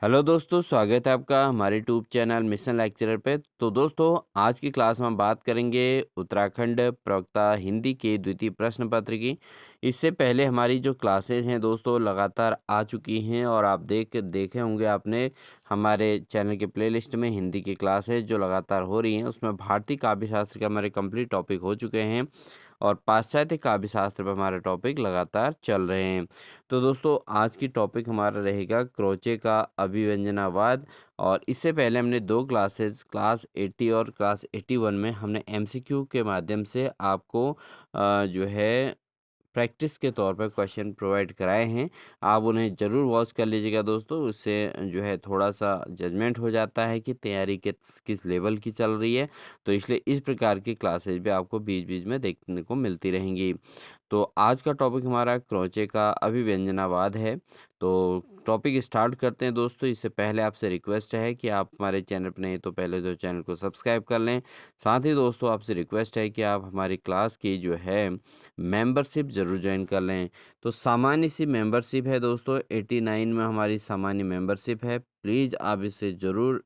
Hello दोस्तों, स्वागत है आपका हमारे यूट्यूब चैनल मिशन लेक्चरर पे। तो दोस्तों, आज की क्लास में हम बात करेंगे उत्तराखंड प्रवक्ता हिंदी के द्वितीय प्रश्न पत्र की। इससे पहले हमारी जो क्लासेस हैं दोस्तों लगातार आ चुकी हैं और आप देखे होंगे आपने हमारे चैनल के प्लेलिस्ट में हिंदी की क्लासेस जो लगातार हो रही हैं, उसमें भारतीय काव्य शास्त्र के हमारे कंप्लीट टॉपिक हो चुके हैं और पाश्चात्य काव्य शास्त्र पर हमारे टॉपिक लगातार चल रहे हैं। तो दोस्तों, आज की टॉपिक हमारा रहेगा क्रोचे का अभिव्यंजनावाद। और इससे पहले हमने 2 क्लासेस क्लास 80 और क्लास 81 में हमने एमसीक्यू के माध्यम से आपको जो है प्रैक्टिस के तौर पर क्वेश्चन प्रोवाइड कराए हैं। आप उन्हें ज़रूर वॉच कर लीजिएगा दोस्तों, उससे जो है थोड़ा-सा जजमेंट हो जाता है कि तैयारी किस किस लेवल की चल रही है। तो इसलिए इस प्रकार की क्लासेस भी आपको बीच-बीच में देखने को मिलती रहेंगी। तो आज का टॉपिक हमारा क्रोचे का अभिव्यंजनावाद है। तो टॉपिक स्टार्ट करते हैं दोस्तों। इससे पहले आपसे रिक्वेस्ट है कि आप हमारे चैनल पर नए हैं तो पहले तो चैनल को सब्सक्राइब कर लें। साथ ही दोस्तों आपसे रिक्वेस्ट है कि आप हमारी क्लास की जो है मेंबरशिप ज़रूर जॉइन कर लें। तो सामान्य सी मेंबरशिप है दोस्तों, 89 में हमारी सामान्य मेंबरशिप है। प्लीज़ आप इसे ज़रूर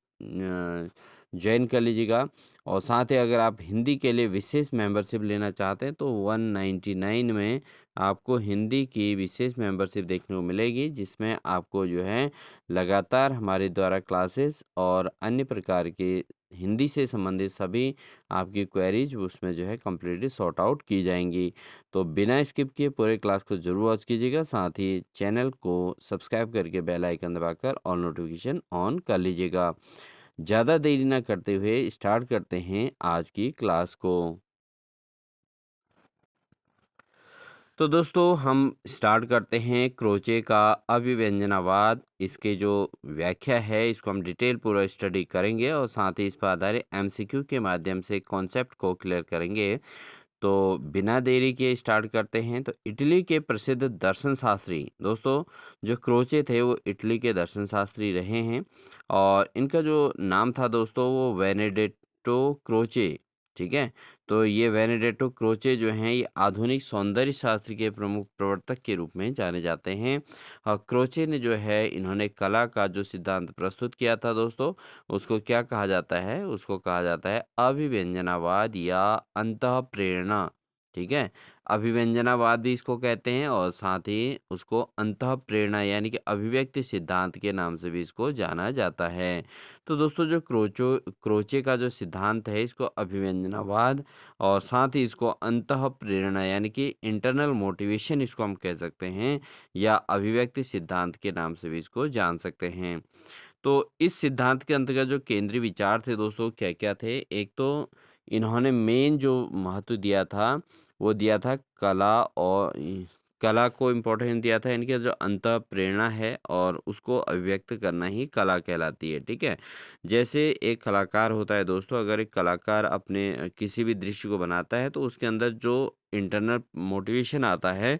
जॉइन कर लीजिएगा। और साथ ही अगर आप हिंदी के लिए विशेष मेंबरशिप लेना चाहते हैं तो 199 में आपको हिंदी की विशेष मेंबरशिप देखने को मिलेगी, जिसमें आपको जो है लगातार हमारे द्वारा क्लासेस और अन्य प्रकार के हिंदी से संबंधित सभी आपकी क्वेरीज उसमें जो है कम्प्लीटली सॉर्ट आउट की जाएंगी। तो बिना स्किप किए पूरे क्लास को जरूर वॉच कीजिएगा। साथ ही चैनल को सब्सक्राइब करके बेल आइकन दबाकर ऑल नोटिफिकेशन ऑन कर लीजिएगा। ज़्यादा देरी ना करते हुए स्टार्ट करते हैं आज की क्लास को। तो दोस्तों, हम स्टार्ट करते हैं क्रोचे का अभिव्यंजनावाद। इसके जो व्याख्या है इसको हम डिटेल पूरा स्टडी करेंगे और साथ ही इस पर आधारित एमसीक्यू के माध्यम से कॉन्सेप्ट को क्लियर करेंगे। तो बिना देरी के स्टार्ट करते हैं। तो इटली के प्रसिद्ध दर्शन शास्त्री दोस्तों, जो क्रोचे थे वो इटली के दर्शन शास्त्री रहे हैं और इनका जो नाम था दोस्तों वो वेनेडेटो क्रोचे। ठीक है। तो ये वेनेडेटो क्रोचे जो हैं ये आधुनिक सौंदर्य शास्त्र के प्रमुख प्रवर्तक के रूप में जाने जाते हैं। और क्रोचे ने जो है इन्होंने कला का जो सिद्धांत प्रस्तुत किया था दोस्तों, उसको क्या कहा जाता है? उसको कहा जाता है अभिव्यंजनावाद या अंतःप्रेरणा। ठीक है। अभिव्यंजनावाद भी इसको कहते हैं और साथ ही उसको अंतःप्रेरणा यानी कि अभिव्यक्ति सिद्धांत के नाम से भी इसको जाना जाता है। तो दोस्तों, जो क्रोचे का जो सिद्धांत है इसको अभिव्यंजनावाद और साथ ही इसको अंतःप्रेरणा यानी कि इंटरनल मोटिवेशन इसको हम कह सकते हैं या अभिव्यक्ति सिद्धांत के नाम से भी इसको जान सकते हैं। तो इस सिद्धांत के अंतर्गत जो केंद्रीय विचार थे दोस्तों क्या-क्या थे? एक तो इन्होंने मेन जो महत्व दिया था, वो दिया था कला और कला को इम्पोर्टेंस दिया था। इनकी जो अंतःप्रेरणा है और उसको अभिव्यक्त करना ही कला कहलाती है, ठीक है? जैसे एक कलाकार होता है दोस्तों, अगर एक कलाकार अपने किसी भी दृश्य को बनाता है तो उसके अंदर जो इंटरनल मोटिवेशन आता है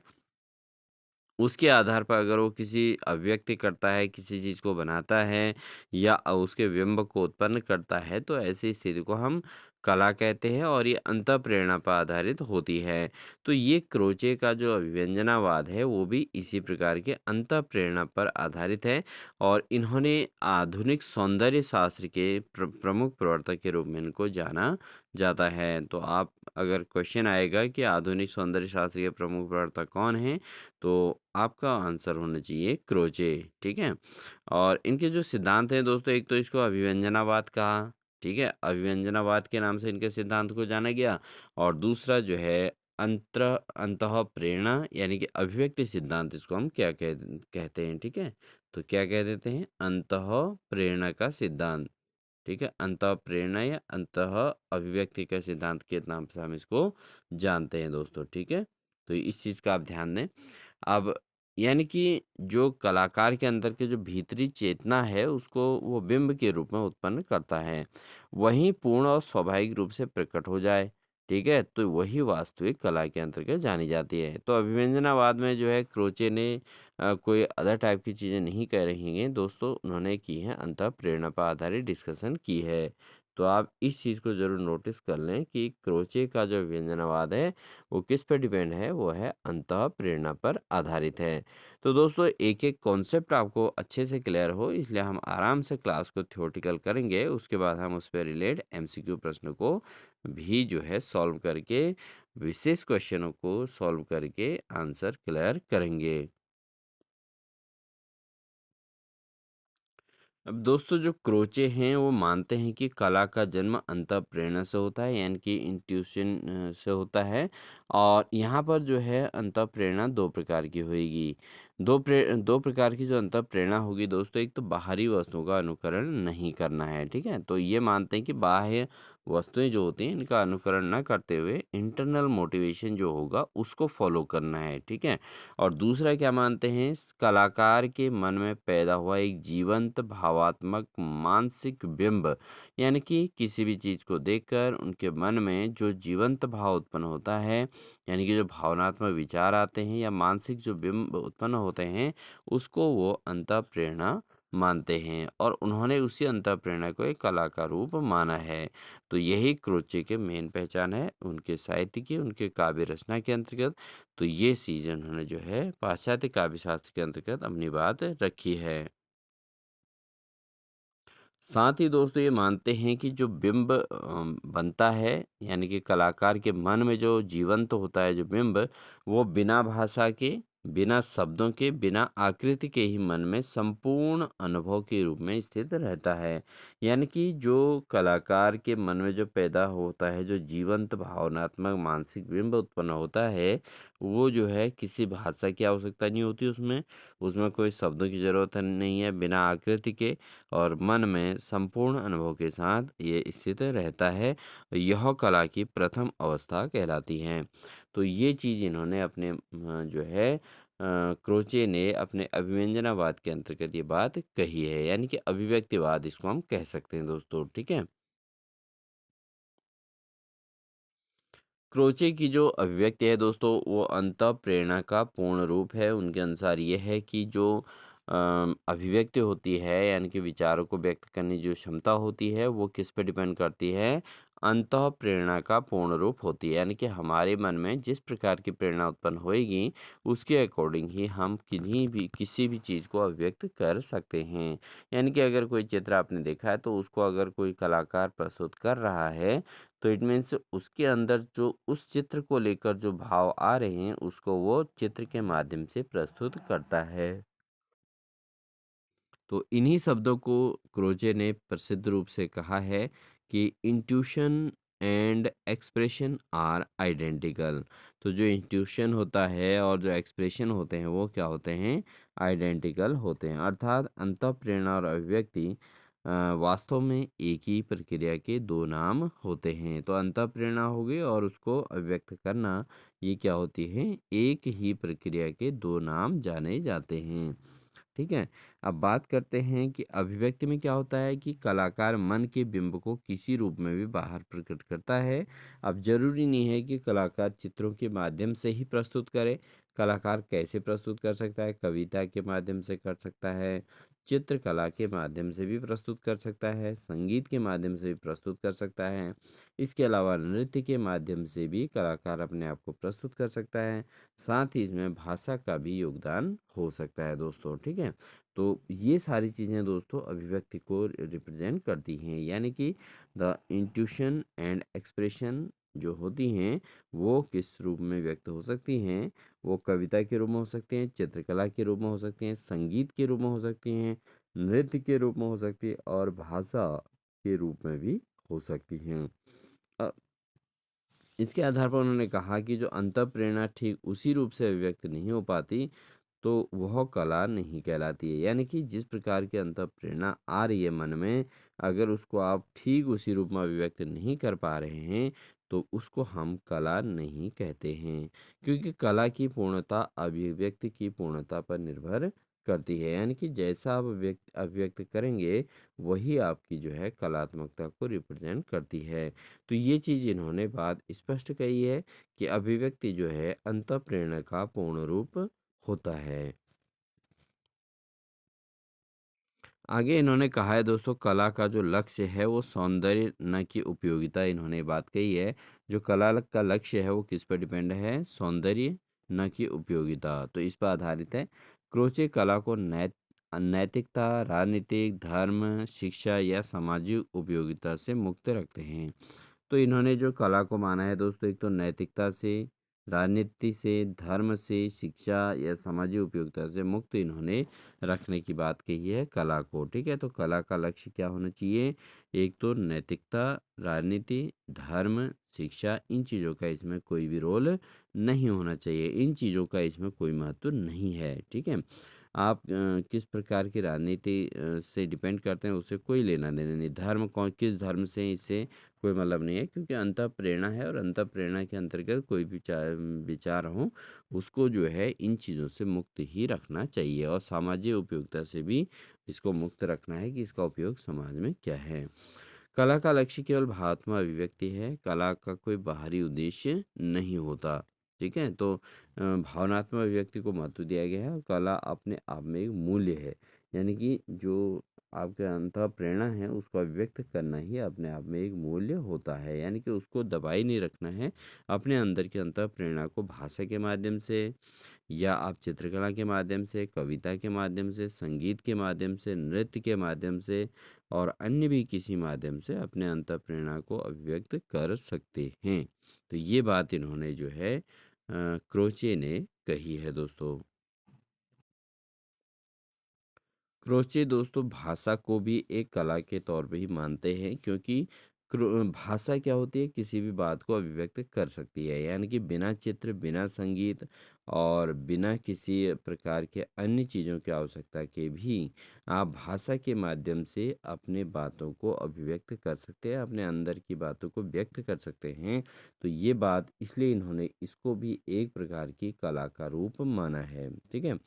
उसके आधार पर अगर वो किसी अभिव्यक्ति करता है, किसी चीज़ को बनाता है या उसके बिंब को उत्पन्न करता है, तो ऐसी स्थिति को हम कला कहते हैं और ये अंतःप्रेरणा पर आधारित होती है। तो ये क्रोचे का जो अभिव्यंजनावाद है, वो भी इसी प्रकार के अंतःप्रेरणा पर आधारित है और इन्होंने आधुनिक सौंदर्य शास्त्र के प्रमुख प्रवर्तक के रूप में इनको जाना जाता है। तो आप अगर क्वेश्चन आएगा कि आधुनिक सौंदर्य शास्त्र के प्रमुख प्रवर्तक कौन हैं? तो आपका आंसर होना चाहिए क्रोचे। ठीक है। और इनके जो सिद्धांत हैं दोस्तों, एक तो इसको अभिव्यंजनावाद कहा। ठीक है, अभिव्यंजनावाद के नाम से इनके सिद्धांत को जाना गया। और दूसरा जो है अंतः प्रेरणा यानी कि अभिव्यक्ति सिद्धांत, इसको हम क्या कहते हैं? ठीक है। तो क्या कह देते हैं? अंतः प्रेरणा का सिद्धांत। ठीक है, अंतः प्रेरणा या अंतः अभिव्यक्ति का सिद्धांत के नाम से हम इसको जानते हैं दोस्तों। ठीक है। तो इस चीज़ का आप ध्यान दें। अब यानी कि जो कलाकार के अंदर के जो भीतरी चेतना है उसको वो बिंब के रूप में उत्पन्न करता है, वहीं पूर्ण और स्वाभाविक रूप से प्रकट हो जाए। ठीक है, तो वही वास्तविक कला के अंतर्गत जानी जाती है। तो अभिव्यंजनावाद में जो है क्रोचे ने कोई अदर टाइप की चीज़ें नहीं कह रही हैं दोस्तों, उन्होंने की है अंतः प्रेरणा पर आधारित डिस्कशन की है। तो आप इस चीज़ को ज़रूर नोटिस कर लें कि क्रोचे का जो व्यंजनवाद है, वो किस पे डिपेंड है, वो है अंतःप्रेरणा पर आधारित है। तो दोस्तों एक-एक कॉन्सेप्ट आपको अच्छे से क्लियर हो, इसलिए हम आराम से क्लास को थ्योरेटिकल करेंगे, उसके बाद हम उस पे रिलेट एमसीक्यू प्रश्न को भी जो है सॉल्व करके, विशेष क्वेश्चनों को सॉल्व करके आंसर क्लियर करेंगे। अब दोस्तों जो क्रोचे हैं वो मानते हैं कि कला का जन्म अंतःप्रेरणा से होता है, यानी कि इंट्यूशन से होता है। और यहाँ पर जो है अंतःप्रेरणा दो प्रकार की होगी। दो प्रकार की जो अंतःप्रेरणा होगी दोस्तों, एक तो बाहरी वस्तुओं का अनुकरण नहीं करना है, ठीक है। तो ये मानते हैं कि बाह्य वस्तुएं जो होती हैं इनका अनुकरण न करते हुए इंटरनल मोटिवेशन जो होगा उसको फॉलो करना है, ठीक है। और दूसरा क्या मानते हैं, कलाकार के मन में पैदा हुआ एक जीवंत भावात्मक मानसिक बिंब, यानी कि किसी भी चीज को देखकर उनके मन में जो जीवंत भाव उत्पन्न होता है, यानी कि जो भावनात्मक विचार आते हैं या मानसिक जो बिंब उत्पन्न होते हैं, उसको वो अंतःप्रेरणा मानते हैं और उन्होंने उसी अंतःप्रेरणा को एक कला का रूप माना है। तो यही क्रोचे के मेन पहचान है उनके साहित्य की, उनके काव्य रचना के अंतर्गत। तो ये चीज़ उन्होंने जो है पाश्चात्य काव्य शास्त्र के अंतर्गत अपनी बात रखी है। साथ ही दोस्तों ये मानते हैं कि जो बिंब बनता है, यानी कि कलाकार के मन में जो जीवंत होता है जो बिंब, वो बिना भाषा के, बिना शब्दों के, बिना आकृति के ही मन में संपूर्ण अनुभव के रूप में स्थित रहता है। यानी कि जो कलाकार के मन में जो पैदा होता है, जो जीवंत भावनात्मक मानसिक बिंब उत्पन्न होता है, वो जो है किसी भाषा की आवश्यकता नहीं होती उसमें, उसमें कोई शब्दों की ज़रूरत नहीं है, बिना आकृति के और मन में संपूर्ण अनुभव के साथ ये स्थित रहता है। यह कला की प्रथम अवस्था कहलाती है। तो ये चीज़ इन्होंने अपने जो है क्रोचे ने अपने अभिव्यंजनावाद के अंतर्गत ये बात कही है, यानी कि अभिव्यक्तिवाद इसको हम कह सकते हैं दोस्तों, ठीक है। क्रोचे की जो अभिव्यक्ति है दोस्तों, वो अंतःप्रेरणा का पूर्ण रूप है। उनके अनुसार ये है कि जो अभिव्यक्ति होती है, यानी कि विचारों को व्यक्त करने की जो क्षमता होती है, वो किस पे डिपेंड करती है? अंतःप्रेरणा का पूर्ण रूप होती है। यानी कि हमारे मन में जिस प्रकार की प्रेरणा उत्पन्न होएगी, उसके अकॉर्डिंग ही हम किन्हीं भी किसी भी चीज़ को अभिव्यक्त कर सकते हैं। यानी कि अगर कोई चित्र आपने देखा है, तो उसको अगर कोई कलाकार प्रस्तुत कर रहा है, तो इट मीन्स उसके अंदर जो उस चित्र को लेकर जो भाव आ रहे हैं, उसको वो चित्र के माध्यम से प्रस्तुत करता है। तो इन्हीं शब्दों को क्रोचे ने प्रसिद्ध रूप से कहा है कि intuition and expression are identical. तो जो इंट्यूशन होता है और जो एक्सप्रेशन होते हैं वो क्या होते हैं, आइडेंटिकल होते हैं। अर्थात अंतःप्रेरणा और अभिव्यक्ति वास्तव में एक ही प्रक्रिया के दो नाम होते हैं। तो अंतःप्रेरणा हो गई और उसको अभिव्यक्त करना, ये क्या होती है, एक ही प्रक्रिया के दो नाम जाने जाते हैं, ठीक है। अब बात करते हैं कि अभिव्यक्ति में क्या होता है कि कलाकार मन के बिंब को किसी रूप में भी बाहर प्रकट करता है। अब जरूरी नहीं है कि कलाकार चित्रों के माध्यम से ही प्रस्तुत करे। कलाकार कैसे प्रस्तुत कर सकता है, कविता के माध्यम से कर सकता है, चित्रकला के माध्यम से भी प्रस्तुत कर सकता है, संगीत के माध्यम से भी प्रस्तुत कर सकता है। इसके अलावा नृत्य के माध्यम से भी कलाकार अपने आप को प्रस्तुत कर सकता है। साथ ही इसमें भाषा का भी योगदान हो सकता है दोस्तों, ठीक है। तो ये सारी चीज़ें दोस्तों अभिव्यक्ति को रिप्रेजेंट करती हैं, यानी कि द इंट्यूशन एंड एक्सप्रेशन जो होती हैं, वो किस रूप में व्यक्त हो सकती हैं। वो कविता के रूप में हो सकती हैं, चित्रकला के रूप में हो सकती हैं, संगीत के रूप में हो सकती हैं, नृत्य के रूप में हो सकती है और भाषा के रूप में भी हो सकती हैं। अ, इसके आधार पर उन्होंने कहा कि जो अंतःप्रेरणा ठीक उसी रूप से अभिव्यक्त नहीं हो पाती, तो वह कला नहीं कहलाती है। यानी कि जिस प्रकार की अंतःप्रेरणा आ रही है मन में, अगर उसको आप ठीक उसी रूप में अभिव्यक्त नहीं कर पा रहे हैं, तो उसको हम कला नहीं कहते हैं। क्योंकि कला की पूर्णता अभिव्यक्ति की पूर्णता पर निर्भर करती है। यानी कि जैसा आप व्यक्त अभिव्यक्त करेंगे, वही आपकी जो है कलात्मकता को रिप्रेजेंट करती है। तो ये चीज़ इन्होंने बात स्पष्ट कही है कि अभिव्यक्ति जो है अंतःप्रेरणा का पूर्ण रूप होता है। आगे इन्होंने कहा है दोस्तों, कला का जो लक्ष्य है वो सौंदर्य न कि उपयोगिता, इन्होंने ये बात कही है। जो कला का लक्ष्य है वो किस पर डिपेंड है? सौंदर्य न कि उपयोगिता। तो इस पर आधारित है। क्रोचे कला को नैतिकता, राजनीतिक, धर्म, शिक्षा या सामाजिक उपयोगिता से मुक्त रखते हैं। तो इन्होंने जो कला को माना है दोस्तों, एक तो नैतिकता से, राजनीति से, धर्म से, शिक्षा या सामाजिक उपयोगिता से मुक्त इन्होंने रखने की बात कही है कला को। ठीक है, तो कला का लक्ष्य क्या होना चाहिए? एक तो नैतिकता, राजनीति, धर्म, शिक्षा, इन चीज़ों का इसमें कोई भी रोल नहीं होना चाहिए। इन चीज़ों का इसमें कोई महत्व नहीं है। ठीक है, आप किस प्रकार की राजनीति से डिपेंड करते हैं, उससे कोई लेना देना नहीं। धर्म कौन किस धर्म से, इससे कोई मतलब नहीं है, क्योंकि अंतःप्रेरणा है और अंतःप्रेरणा के अंतर्गत कोई भी विचार हो, उसको जो है इन चीज़ों से मुक्त ही रखना चाहिए और सामाजिक उपयोगिता से भी इसको मुक्त रखना है कि इसका उपयोग समाज में क्या है। कला का लक्ष्य केवल भावनात्मक अभिव्यक्ति है, कला का कोई बाहरी उद्देश्य नहीं होता। ठीक है, तो भावनात्मक अभिव्यक्ति को महत्व दिया गया है और कला अपने आप में एक मूल्य है। यानी कि जो आपके अंतः प्रेरणा है उसको अभिव्यक्त करना ही अपने आप में एक मूल्य होता है। यानी कि उसको दबाए नहीं रखना है। अपने अंदर की अंतः प्रेरणा को भाषा के माध्यम से, या आप चित्रकला के माध्यम से, कविता के माध्यम से, संगीत के माध्यम से, नृत्य के माध्यम से और अन्य भी किसी माध्यम से अपने अंतःप्रेरणा को अभिव्यक्त कर सकते हैं। तो ये बात इन्होंने जो है क्रोचे ने कही है दोस्तों। क्रोचे दोस्तों भाषा को भी एक कला के तौर पे ही मानते हैं, क्योंकि भाषा क्या होती है? किसी भी बात को अभिव्यक्त कर सकती है। यानी कि बिना चित्र, बिना संगीत और बिना किसी प्रकार के अन्य चीज़ों की आवश्यकता के भी आप भाषा के माध्यम से अपने बातों को अभिव्यक्त कर सकते हैं, अपने अंदर की बातों को व्यक्त कर सकते हैं। तो ये बात इसलिए इन्होंने इसको भी एक प्रकार की कला का रूप माना है। ठीक है,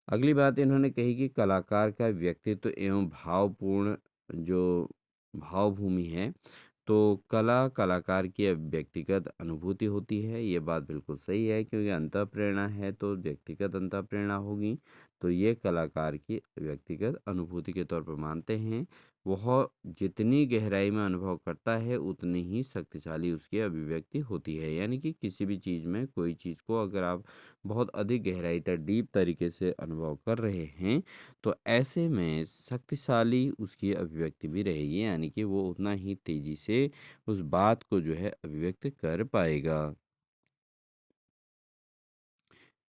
अगली बात इन्होंने कही कि कलाकार का व्यक्तित्व एवं भावपूर्ण जो भावभूमि है, तो कला कलाकार की व्यक्तिगत अनुभूति होती है। ये बात बिल्कुल सही है, क्योंकि अंतःप्रेरणा है तो व्यक्तिगत अंतःप्रेरणा होगी। तो ये कलाकार की व्यक्तिगत अनुभूति के तौर पर मानते हैं। वह जितनी गहराई में अनुभव करता है उतनी ही शक्तिशाली उसकी अभिव्यक्ति होती है। यानी कि किसी भी चीज़ में, कोई चीज़ को अगर आप बहुत अधिक गहराई तक डीप तरीके से अनुभव कर रहे हैं, तो ऐसे में शक्तिशाली उसकी अभिव्यक्ति भी रहेगी। यानी कि वो उतना ही तेज़ी से उस बात को जो है अभिव्यक्त कर पाएगा।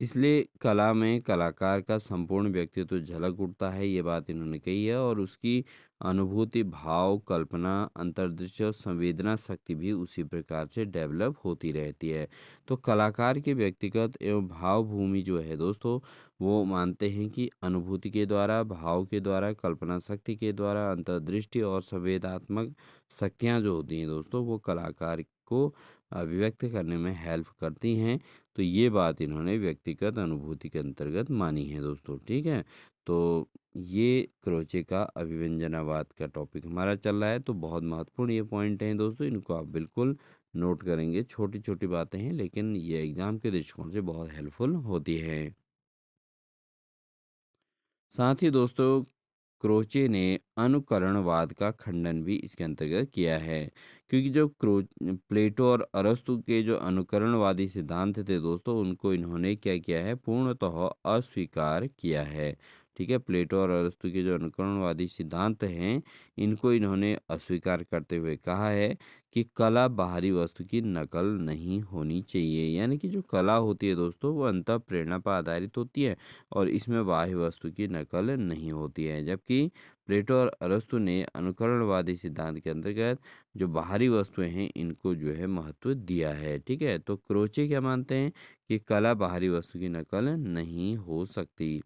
इसलिए कला में कलाकार का संपूर्ण व्यक्तित्व झलक उठता है, ये बात इन्होंने कही है। और उसकी अनुभूति, भाव, कल्पना, अंतर्दृष्टि और संवेदना शक्ति भी उसी प्रकार से डेवलप होती रहती है। तो कलाकार के व्यक्तिगत एवं भावभूमि जो है दोस्तों, वो मानते हैं कि अनुभूति के द्वारा, भाव के द्वारा, कल्पना शक्ति के द्वारा, अंतर्दृष्टि और संवेदात्मक शक्तियाँ जो होती हैं दोस्तों, वो कलाकार को अभिव्यक्त करने में हेल्प करती हैं। तो ये बात इन्होंने व्यक्तिगत अनुभूति के अंतर्गत मानी है दोस्तों। ठीक है, तो ये क्रोचे का अभिव्यंजनावाद का टॉपिक हमारा चल रहा है। तो बहुत महत्वपूर्ण ये पॉइंट हैं दोस्तों, इनको आप बिल्कुल नोट करेंगे। छोटी छोटी बातें हैं, लेकिन ये एग्जाम के दृष्टिकोण से बहुत हेल्पफुल होती है। साथ ही दोस्तों, क्रोचे ने अनुकरणवाद का खंडन भी इसके अंतर्गत किया है, क्योंकि जो प्लेटो और अरस्तु के जो अनुकरणवादी सिद्धांत थे दोस्तों, उनको इन्होंने क्या किया है? पूर्णतः अस्वीकार किया है। ठीक है, प्लेटो और अरस्तु के जो अनुकरणवादी सिद्धांत हैं, इनको इन्होंने अस्वीकार करते हुए कहा है कि कला बाहरी वस्तु की नकल नहीं होनी चाहिए। यानी कि जो कला होती है दोस्तों, वो अंतः प्रेरणा पर आधारित होती है और इसमें बाह्य वस्तु की नकल नहीं होती है। जबकि प्लेटो और अरस्तु ने अनुकरणवादी सिद्धांत के अंतर्गत जो बाहरी वस्तुएं हैं, इनको जो है महत्व दिया है। ठीक है, तो क्रोचे क्या मानते हैं कि कला बाहरी वस्तु की नकल नहीं हो सकती,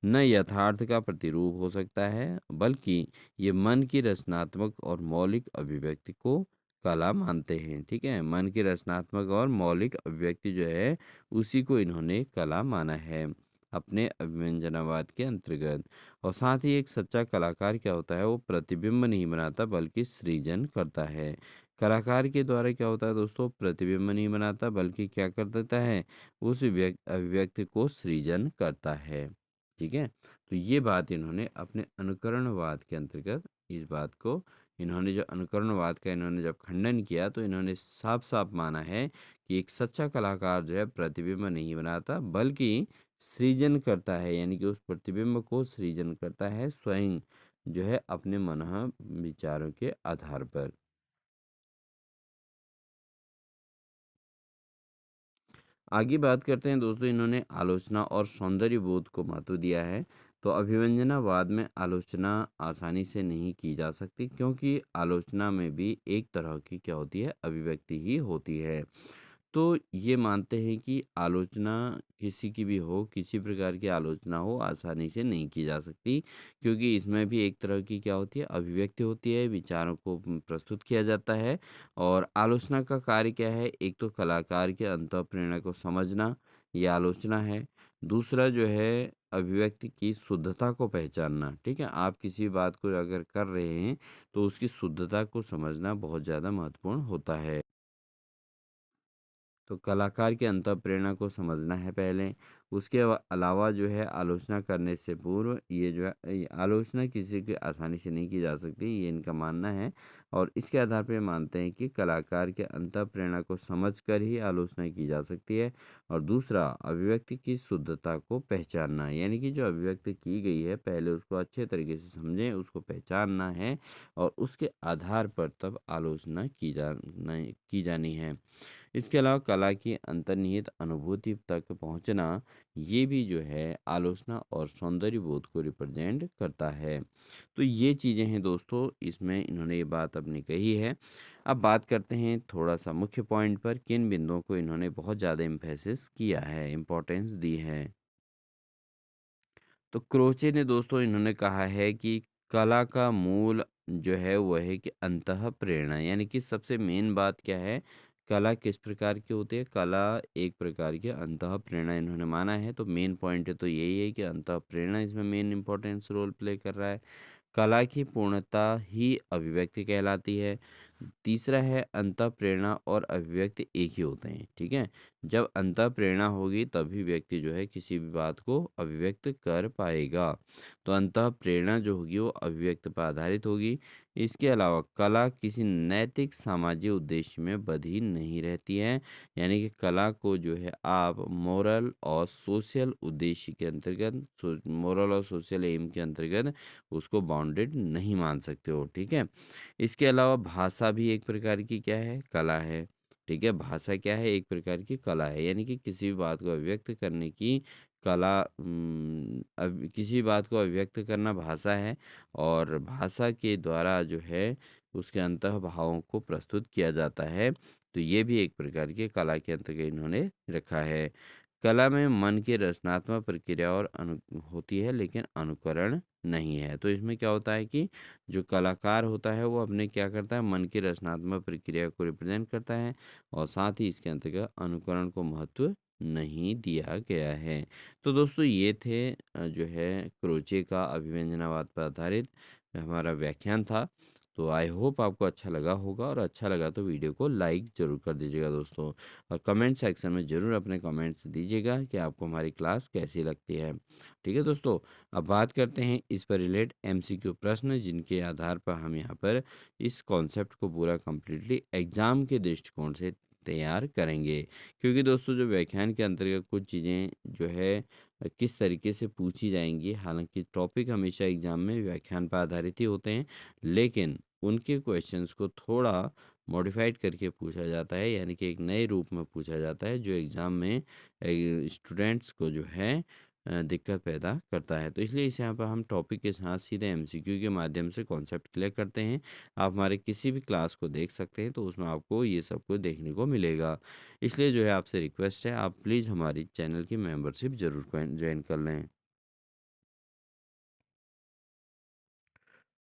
न यथार्थ का प्रतिरूप हो सकता है, बल्कि ये मन की रचनात्मक और मौलिक अभिव्यक्ति को कला मानते हैं। ठीक है, मन की रचनात्मक और मौलिक अभिव्यक्ति जो है, उसी को इन्होंने कला माना है अपने अभिव्यंजनावाद के अंतर्गत। और साथ ही एक सच्चा कलाकार क्या होता है? वो प्रतिबिंब नहीं बनाता, बल्कि सृजन करता है। कलाकार के द्वारा क्या होता है दोस्तों? प्रतिबिंब नहीं बनाता, बल्कि क्या कर देता है? उस अभिव्यक्ति को सृजन करता है। ठीक है? तो ये बात इन्होंने अपने अनुकरणवाद के अंतर्गत इस बात को इन्होंने जो अनुकरणवाद का इन्होंने जब खंडन किया तो इन्होंने साफ-साफ माना है कि एक सच्चा कलाकार जो है प्रतिबिंब नहीं बनाता बल्कि सृजन करता है, यानी कि उस प्रतिबिंब को सृजन करता है स्वयं जो है अपने मनः विचारों के आधार पर। आगे बात करते हैं दोस्तों, इन्होंने आलोचना और सौंदर्य बोध को महत्व दिया है। तो अभिव्यंजनावाद में आलोचना आसानी से नहीं की जा सकती क्योंकि आलोचना में भी एक तरह की क्या होती है, अभिव्यक्ति ही होती है। तो ये मानते हैं कि आलोचना किसी की भी हो, किसी प्रकार की आलोचना हो, आसानी से नहीं की जा सकती क्योंकि इसमें भी एक तरह की क्या होती है, अभिव्यक्ति होती है, विचारों को प्रस्तुत किया जाता है। और आलोचना का कार्य क्या है, एक तो कलाकार के अंतःप्रेरणा को समझना, ये आलोचना है। दूसरा जो है अभिव्यक्ति की शुद्धता को पहचानना, ठीक है? आप किसी बात को अगर कर रहे हैं, तो उसकी शुद्धता को समझना बहुत ज़्यादा महत्वपूर्ण होता है। तो कलाकार की अंतःप्रेरणा को समझना है पहले, उसके अलावा जो है आलोचना करने से पूर्व ये जो है आलोचना किसी की आसानी से नहीं की जा सकती, ये इनका मानना है। और इसके आधार पे मानते हैं कि कलाकार के अंतःप्रेरणा को समझकर ही आलोचना की जा सकती है। और दूसरा, अभिव्यक्ति की शुद्धता को पहचानना, यानी कि जो अभिव्यक्ति की गई है पहले उसको अच्छे तरीके से समझें, उसको पहचानना है और उसके आधार पर तब आलोचना की जानी है। इसके अलावा कला की अंतर्निहित अनुभूति तक पहुंचना, ये भी जो है आलोचना और सौंदर्य बोध को रिप्रेजेंट करता है। तो ये चीज़ें हैं दोस्तों, इसमें इन्होंने ये बात अपनी कही है। अब बात करते हैं थोड़ा सा मुख्य पॉइंट पर, किन बिंदुओं को इन्होंने बहुत ज़्यादा इम्फेसिस किया है, इम्पोर्टेंस दी है। तो क्रोचे ने दोस्तों इन्होंने कहा है कि कला का मूल जो है वो है कि अंतः प्रेरणा, यानी कि सबसे मेन बात क्या है, कला किस प्रकार की होती है, कला एक प्रकार की अंतः प्रेरणा इन्होंने माना है। तो मेन पॉइंट तो यही है कि अंतः प्रेरणा इसमें मेन इंपॉर्टेंस रोल प्ले कर रहा है। कला की पूर्णता ही अभिव्यक्ति कहलाती है। तीसरा है, अंतःप्रेरणा और अभिव्यक्ति एक ही होते हैं, ठीक है? जब अंतःप्रेरणा होगी तभी व्यक्ति जो है किसी भी बात को अभिव्यक्त कर पाएगा। तो अंतःप्रेरणा जो होगी वो अभिव्यक्त पर आधारित होगी। इसके अलावा कला किसी नैतिक सामाजिक उद्देश्य में बंधी नहीं रहती है, यानी कि कला को जो है आप मोरल और सोशल उद्देश्य के अंतर्गत, मोरल और सोशल एम के अंतर्गत उसको बाउंडेड नहीं मान सकते हो, ठीक है? इसके अलावा भाषा भी एक प्रकार की क्या है, कला है। ठीक है? भाषा क्या है, एक प्रकार की कला है। यानी कि किसी भी बात को अभिव्यक्त करने की कला, अब किसी भी बात को अभिव्यक्त करना भाषा है। और भाषा के द्वारा जो है उसके अंतः भावों को प्रस्तुत किया जाता है। तो ये भी एक प्रकार की कला के अंतर्गत इन्होंने रखा है। कला में मन की रचनात्मक प्रक्रिया और होती है लेकिन अनुकरण नहीं है। तो इसमें क्या होता है कि जो कलाकार होता है वो अपने क्या करता है, मन की रचनात्मक प्रक्रिया को रिप्रेजेंट करता है और साथ ही इसके अंतर्गत अनुकरण को महत्व नहीं दिया गया है। तो दोस्तों ये थे जो है क्रोचे का अभिव्यंजनावाद पर आधारित हमारा व्याख्यान था। तो आई होप आपको अच्छा लगा होगा, और अच्छा लगा तो वीडियो को लाइक ज़रूर कर दीजिएगा दोस्तों। और कमेंट सेक्शन में ज़रूर अपने कमेंट्स दीजिएगा कि आपको हमारी क्लास कैसी लगती है। ठीक है दोस्तों, अब बात करते हैं इस पर रिलेट एमसीक्यू प्रश्न, जिनके आधार पर हम यहाँ पर इस कॉन्सेप्ट को पूरा कंप्लीटली एग्ज़ाम के दृष्टिकोण से तैयार करेंगे। क्योंकि दोस्तों जो व्याख्यान के अंतर्गत कुछ चीज़ें जो है किस तरीके से पूछी जाएंगी, हालांकि टॉपिक हमेशा एग्ज़ाम में व्याख्यान पर आधारित ही होते हैं, लेकिन उनके क्वेश्चंस को थोड़ा मॉडिफाइड करके पूछा जाता है, यानी कि एक नए रूप में पूछा जाता है जो एग्ज़ाम में स्टूडेंट्स को जो है दिक्कत पैदा करता है। तो इसलिए इस यहाँ पर हम टॉपिक के साथ सीधे एमसीक्यू के माध्यम से कॉन्सेप्ट क्लियर करते हैं। आप हमारे किसी भी क्लास को देख सकते हैं, तो उसमें आपको ये सब कुछ देखने को मिलेगा। इसलिए जो है आपसे रिक्वेस्ट है, आप प्लीज़ हमारी चैनल की मेंबरशिप ज़रूर ज्वाइन कर लें।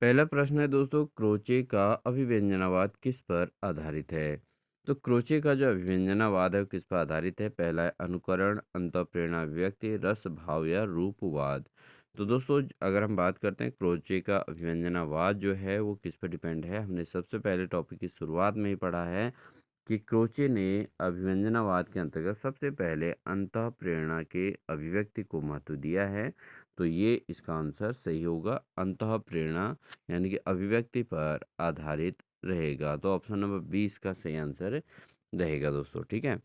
पहला प्रश्न है दोस्तों, क्रोचे का अभिव्यंजनावाद किस पर आधारित है? तो क्रोचे का जो अभिव्यंजनावाद है वो किस पर आधारित है? पहला है अनुकरण, अंतःप्रेरणा, व्यक्ति, रस, भाव या रूपवाद। तो दोस्तों अगर हम बात करते हैं क्रोचे का अभिव्यंजनावाद जो है वो किस पर डिपेंड है, हमने सबसे पहले टॉपिक की शुरुआत में ही पढ़ा है कि क्रोचे ने अभिव्यंजनावाद के अंतर्गत सबसे पहले अंतःप्रेरणा के अभिव्यक्ति को महत्व दिया है। तो ये इसका आंसर सही होगा, अंतःप्रेरणा यानी कि अभिव्यक्ति पर आधारित रहेगा। तो ऑप्शन नंबर बी इसका सही आंसर रहेगा दोस्तों, ठीक है।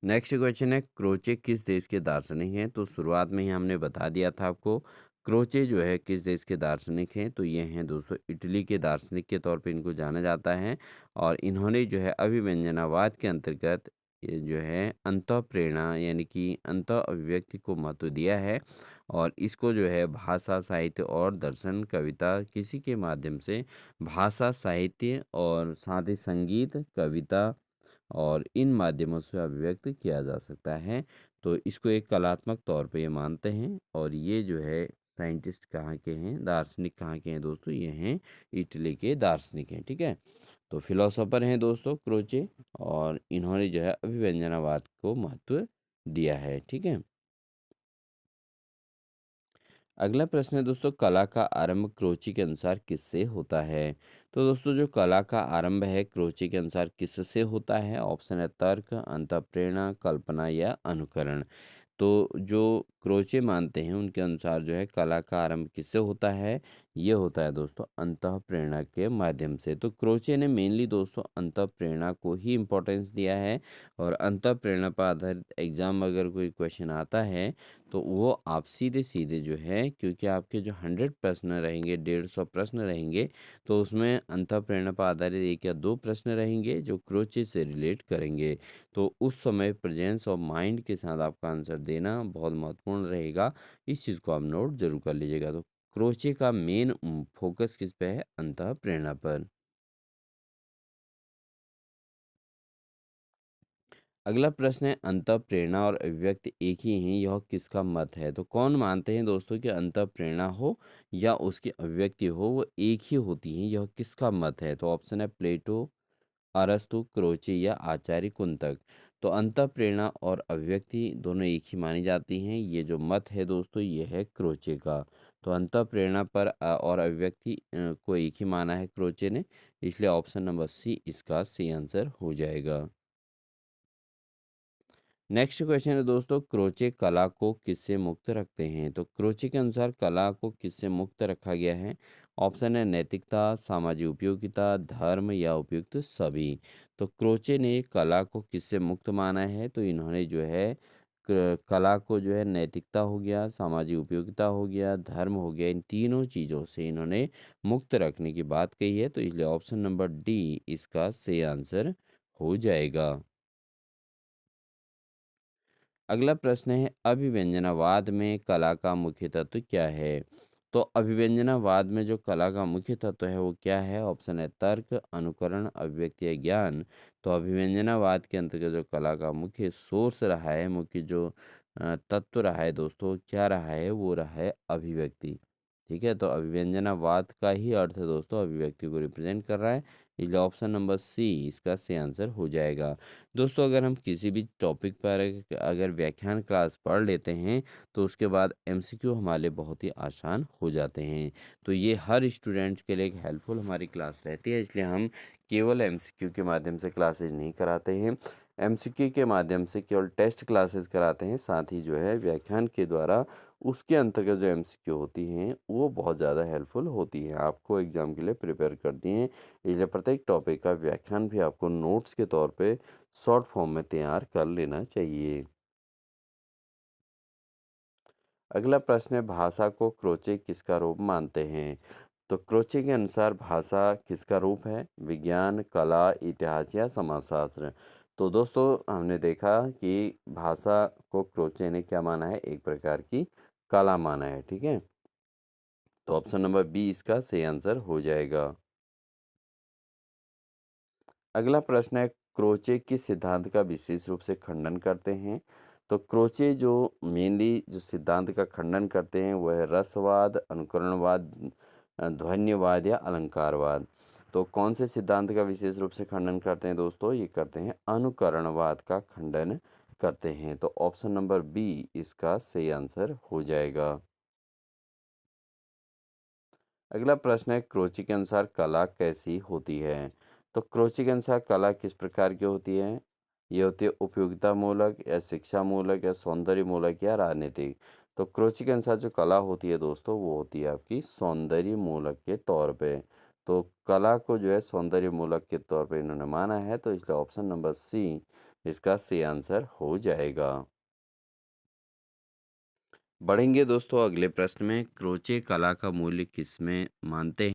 नेक्स्ट क्वेश्चन है, क्रोचे किस देश के दार्शनिक हैं? तो शुरुआत में ही हमने बता दिया था आपको, क्रोचे जो है किस देश के दार्शनिक हैं? तो ये हैं दोस्तों इटली के दार्शनिक के तौर पे इनको जाना जाता है। और इन्होंने जो है अभिव्यंजनावाद के अंतर्गत ये जो है अंतःप्रेरणा यानी कि अंतः अभिव्यक्ति को महत्व दिया है। और इसको जो है भाषा, साहित्य और दर्शन, कविता किसी के माध्यम से भाषा, साहित्य और साथ ही संगीत, कविता और इन माध्यमों से अभिव्यक्त किया जा सकता है। तो इसको एक कलात्मक तौर पे ये मानते हैं। और ये जो है साइंटिस्ट कहाँ के हैं, दार्शनिक कहाँ के हैं दोस्तों? ये हैं इटली के दार्शनिक हैं, ठीक है। तो फिलोसोफर हैं दोस्तों क्रोचे, और इन्होंने जो है अभिव्यंजनावाद को महत्व दिया है, ठीक है। अगला प्रश्न है दोस्तों, कला का आरंभ क्रोची के अनुसार किससे होता है? तो दोस्तों जो कला का आरंभ है क्रोची के अनुसार किससे होता है? ऑप्शन है तर्क, अंतःप्रेरणा, कल्पना या अनुकरण। तो जो क्रोचे मानते हैं उनके अनुसार जो है कला का आरंभ किससे होता है? ये होता है दोस्तों अंतःप्रेरणा के माध्यम से। तो क्रोचे ने मेनली दोस्तों अंतःप्रेरणा को ही इम्पोर्टेंस दिया है। और अंतःप्रेरणा पर आधारित एग्जाम अगर कोई क्वेश्चन आता है तो वो आप सीधे सीधे जो है, क्योंकि आपके जो 100 प्रश्न रहेंगे, 150 प्रश्न रहेंगे, तो उसमें अंतःप्रेरणा पर आधारित 1 या 2 प्रश्न रहेंगे जो क्रोचे से रिलेट करेंगे। तो उस समय प्रेजेंस ऑफ माइंड के साथ आपका आंसर देना बहुत महत्वपूर्ण रहेगा। इस चीज़ को आप नोट ज़रूर कर लीजिएगा। तो क्रोचे का मेन फोकस किस पे है? अंतःप्रेरणा पर। अगला प्रश्न है, अंतःप्रेरणा और अभिव्यक्ति एक ही हैं, यह किसका मत है? तो कौन मानते हैं दोस्तों कि अंतःप्रेरणा हो या उसकी अभिव्यक्ति हो वो एक ही होती हैं, यह किसका मत है? तो ऑप्शन है प्लेटो, अरस्तु, क्रोचे या आचार्य कुंतक। तो अंतःप्रेरणा और अभिव्यक्ति दोनों एक ही मानी जाती हैं। ये जो मत है दोस्तों ये है क्रोचे का। तो अंतःप्रेरणा पर और अभिव्यक्ति को एक ही माना है क्रोचे ने, इसलिए ऑप्शन नंबर सी इसका सही आंसर हो जाएगा। नेक्स्ट क्वेश्चन है दोस्तों, क्रोचे कला को किससे मुक्त रखते हैं? तो क्रोचे के अनुसार कला को किससे मुक्त रखा गया है? ऑप्शन है नैतिकता, सामाजिक उपयोगिता, धर्म या उपयुक्त सभी। तो क्रोचे ने कला को किससे मुक्त माना है? तो इन्होंने जो है कला को जो है नैतिकता हो गया, सामाजिक उपयोगिता हो गया, धर्म हो गया, इन तीनों चीज़ों से इन्होंने मुक्त रखने की बात कही है। तो इसलिए ऑप्शन नंबर डी इसका सही आंसर हो जाएगा। अगला प्रश्न है, अभिव्यंजनावाद में कला का मुख्य तत्व क्या है? तो अभिव्यंजनावाद में जो कला का मुख्य तत्व है वो क्या है? ऑप्शन है तर्क, अनुकरण, अभिव्यक्ति या ज्ञान। तो अभिव्यंजनावाद के अंतर्गत जो कला का मुख्य सोर्स रहा है, मुख्य जो तत्व रहा है दोस्तों, क्या रहा है? वो रहा है अभिव्यक्ति। ठीक है, तो अभिव्यंजनावाद का ही अर्थ है दोस्तों अभिव्यक्ति को रिप्रेजेंट कर रहा है, इसलिए ऑप्शन नंबर सी इसका सही आंसर हो जाएगा। दोस्तों अगर हम किसी भी टॉपिक पर अगर व्याख्यान क्लास पढ़ लेते हैं तो उसके बाद एमसीक्यू हमारे लिए बहुत ही आसान हो जाते हैं। तो ये हर स्टूडेंट्स के लिए एक हेल्पफुल हमारी क्लास रहती है, इसलिए हम केवल एमसीक्यू के माध्यम से क्लासेज नहीं कराते हैं। एमसीक्यू के माध्यम से केवल टेस्ट क्लासेस कराते हैं, साथ ही जो है व्याख्यान के द्वारा उसके अंतर्गत जो एमसीक्यू होती हैं वो बहुत ज़्यादा हेल्पफुल होती हैं, आपको एग्ज़ाम के लिए प्रिपेयर करती हैं। इसलिए प्रत्येक टॉपिक का व्याख्यान भी आपको नोट्स के तौर पे शॉर्ट फॉर्म में तैयार कर लेना चाहिए। अगला प्रश्न है, भाषा को क्रोचे किसका रूप मानते हैं? तो क्रोचे के अनुसार भाषा किसका रूप है? विज्ञान, कला, इतिहास या समाजशास्त्र। तो दोस्तों हमने देखा कि भाषा को क्रोचे ने क्या माना है? एक प्रकार की कला माना है, ठीक है। तो ऑप्शन नंबर बी इसका सही आंसर हो जाएगा। अगला प्रश्न है, क्रोचे किस सिद्धांत का विशेष रूप से खंडन करते हैं? तो क्रोचे जो मेनली जो सिद्धांत का खंडन करते हैं वह है रसवाद, अनुकरणवाद, ध्वन्यवाद या अलंकारवाद। तो कौन से सिद्धांत का विशेष रूप से खंडन करते हैं दोस्तों? ये करते हैं अनुकरणवाद का खंडन करते हैं। तो ऑप्शन नंबर बी इसका सही आंसर हो जाएगा। अगला प्रश्न है, क्रोची के अनुसार कला कैसी होती है? तो क्रोची के अनुसार कला किस प्रकार की होती है? ये होती है उपयोगितामूलक या शिक्षामूलक या सौंदर्यमूलक या राजनीतिक। तो क्रोची के अनुसार जो कला होती है दोस्तों, वो होती है आपकी सौंदर्यमूलक के तौर पे। तो कला को जो है सौंदर्यमूलक के तौर पे इन्होंने माना है, तो इसलिए ऑप्शन नंबर सी इसका सही आंसर हो जाएगा। बढ़ेंगे दोस्तों अगले प्रश्न में, क्रोचे कला का मूल्य किसमें मानते हैं?